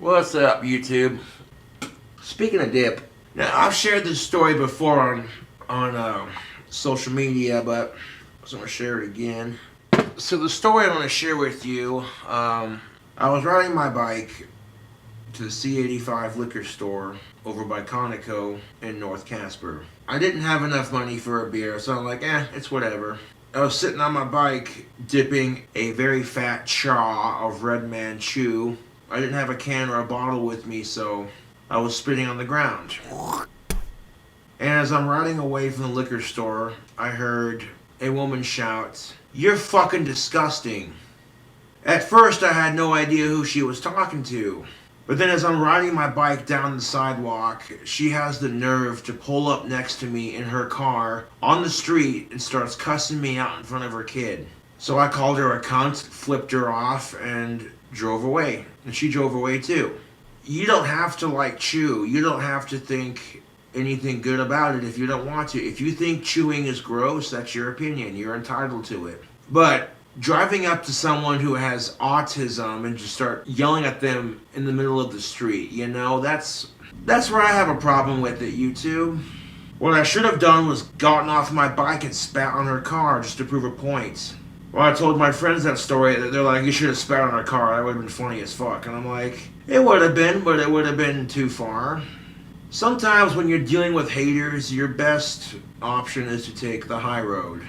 What's up, YouTube? Speaking of dip, now I've shared this story before on social media, but I just want to share it again. So the story I want to share with you, I was riding my bike to the C85 liquor store over by Conoco in North Casper. I didn't have enough money for a beer, so I'm like, it's whatever. I was sitting on my bike dipping a very fat chaw of Red Man Chew. I didn't have a can or a bottle with me, so I was spitting on the ground. And as I'm riding away from the liquor store, I heard a woman shout, "You're fucking disgusting." At first, I had no idea who she was talking to. But then as I'm riding my bike down the sidewalk, she has the nerve to pull up next to me in her car on the street and starts cussing me out in front of her kid. So I called her a cunt, flipped her off, and drove away. And she drove away too. You don't have to like chew. You don't have to think anything good about it if you don't want to. If you think chewing is gross, that's your opinion. You're entitled to it. But driving up to someone who has autism and just start yelling at them in the middle of the street, that's where I have a problem with it, YouTube. What I should have done was gotten off my bike and spat on her car just to prove a point. Well, I told my friends that story, that they're like, "You should have spat on her car, that would have been funny as fuck." And I'm like, it would have been, but it would have been too far. Sometimes when you're dealing with haters, your best option is to take the high road.